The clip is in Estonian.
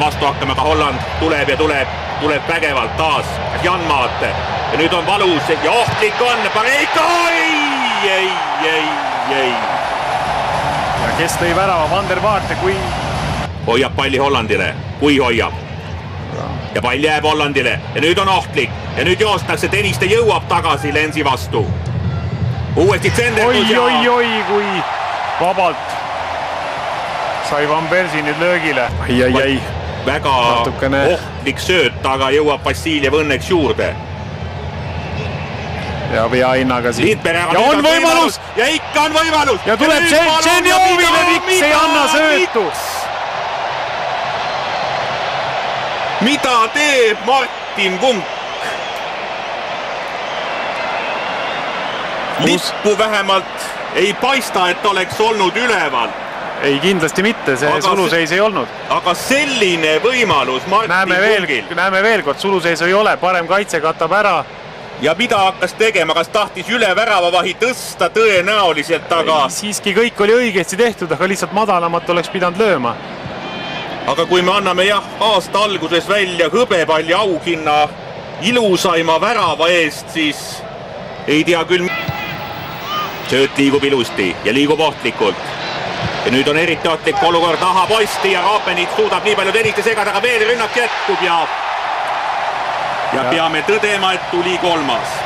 vastu hakkama, aga Holland tuleb ja tuleb vägevalt taas Janmaat ja nüüd on valus ja ohtlik on Pareika, ei. Ja kes tõi värava, Van der Vaart, kui hoiab palli Hollandile, kui hoiab ja pall jääb Hollandile ja nüüd on ohtlik ja nüüd joostakse, Tõniste jõuab tagasi Lensi vastu, uuesti tsenderdus ja oi, kui vabalt sai Van Persie nüüd löögile. Väga natukene ohtlik sööt, aga jõuab Vassiljev õnneks juurde. Ja veahinnaga siin. Ja on võimalus! Ja ikka on võimalus! Ja tuleb Tšernjovile, miks ei anna söötu? Mida teeb Martin Vunk? Lippu vähemalt ei paista, et oleks olnud üleval. Ei, kindlasti mitte, see suluseis ei olnud. Aga selline võimalus Martin Vungil. Näeme veel kord, suluseis ei ole, parem kaitse katab ära. Ja mida hakkas tegema, kas tahtis üle väravavahi tõsta tõenäoliselt, aga... Siiski kõik oli õigesti tehtud, aga lihtsalt madalamat oleks pidanud lööma. Aga kui me anname aasta alguses välja hõbepalli auhinna ilusaima värava eest, siis ei tea küll... Sööt liigub ilusti ja liigub ohtlikult. Ja nüüd on eriti ohtlik olukord taha posti ja Raapenit suudab nii palju Tõniste segada, aga veel rünnak jätkub ja peame tõdema, et tuli kolmas.